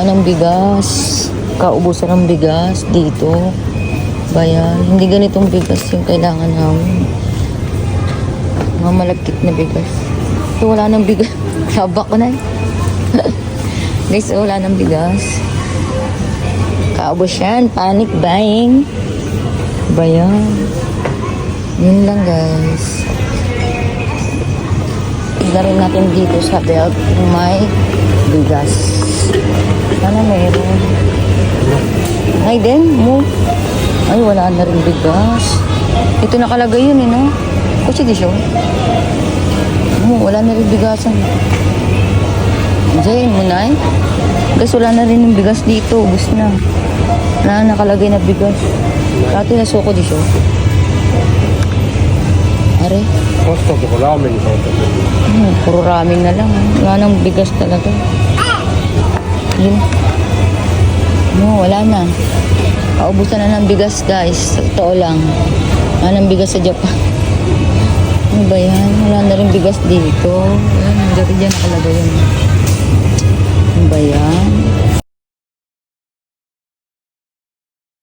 ng bigas. Kaubusan ng bigas dito. Bayan. Hindi ganitong bigas yung kailangan namin. Mga malagkit na bigas. Ito wala ng bigas. Habak ko na eh. Guys, wala ng bigas. Kaubos yan. Panic buying. Bayan. Yun lang guys. Tignan rin natin dito sa belt kung may bigas. Sana meron. Ay din, mo. Ay, wala na rin bigas. Ito nakalagay yun eh, no? Kasi di siya. Wala na rin bigasan. Diyan, munay. Guys, wala na rin yung bigas dito. Ubus na. Wala na nakalagay na bigas. Dati nasuko di siya. Are. Puro ramen na lang. Wala nang bigas talaga. Yun. Wala na. Paubusan na ng bigas guys. Totoo lang. Wala nang bigas sa Japan. Ano ba yan? Wala na rin bigas dito. Ayan, dati dyan nakalagay yun.